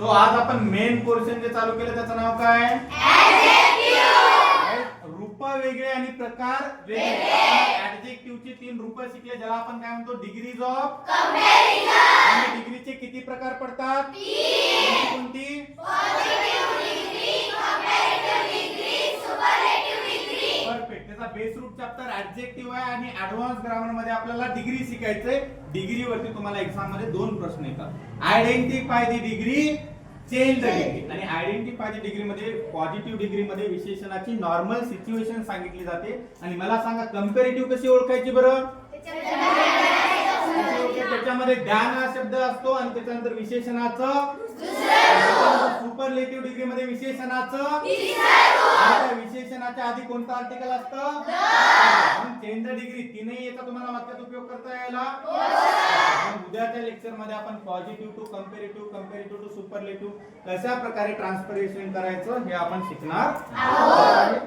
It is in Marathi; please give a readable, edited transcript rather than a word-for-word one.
सो आज आपण मेन पोर्शन जे चालू केलं त्याचं नाव काय? रूप वेगळे आणि प्रकार वेगळे. ऍडजेक्टिव्हचे 3 रूप शिकले ज्याला आपण काय म्हणतो डिग्रीज ऑफ कंपॅरिझन. आणि डिग्रीचे किती प्रकार पडतात? 3. कोणती? Positive degree, comparative degree, superlative degree. Perfect. त्याचा बेस रूट चॅप्टर ऍडजेक्टिव्ह आहे आणि ऍडव्हान्स ग्रामर मध्ये आपल्याला डिग्री शिकायचंय. डिग्री वरती तुम्हाला एक्झाम मध्ये 2 प्रश्न येतात. Identify the degree, change the degree. आणि आयडेंटिफाय द डिग्री मध्ये पॉझिटिव्ह डिग्री मध्ये विशेषणाची नॉर्मल सिच्युएशन सांगितली जाते. आणि मला सांगा कंपॅरेटिव्ह कशी ओळखायची बरं? त्याच्यामध्ये ध्यान हा शब्द असतो आणि त्याच्यानंतर विशेषणाचं सुपरलेटिव्ह डिग्री मध्ये विशेषणाचं त्या विशेषणाच्या आधी कोणतं आर्टिकल असतं? Change the degree. तीनही याचा तुम्हाला वाक्यात उपयोग करता यायला. उद्याच्या लेक्चर मध्ये आपण positive to comparative, comparative to superlative कशा प्रकारे ट्रान्सफॉर्मेशन करायचं हे आपण शिकणार आहोत.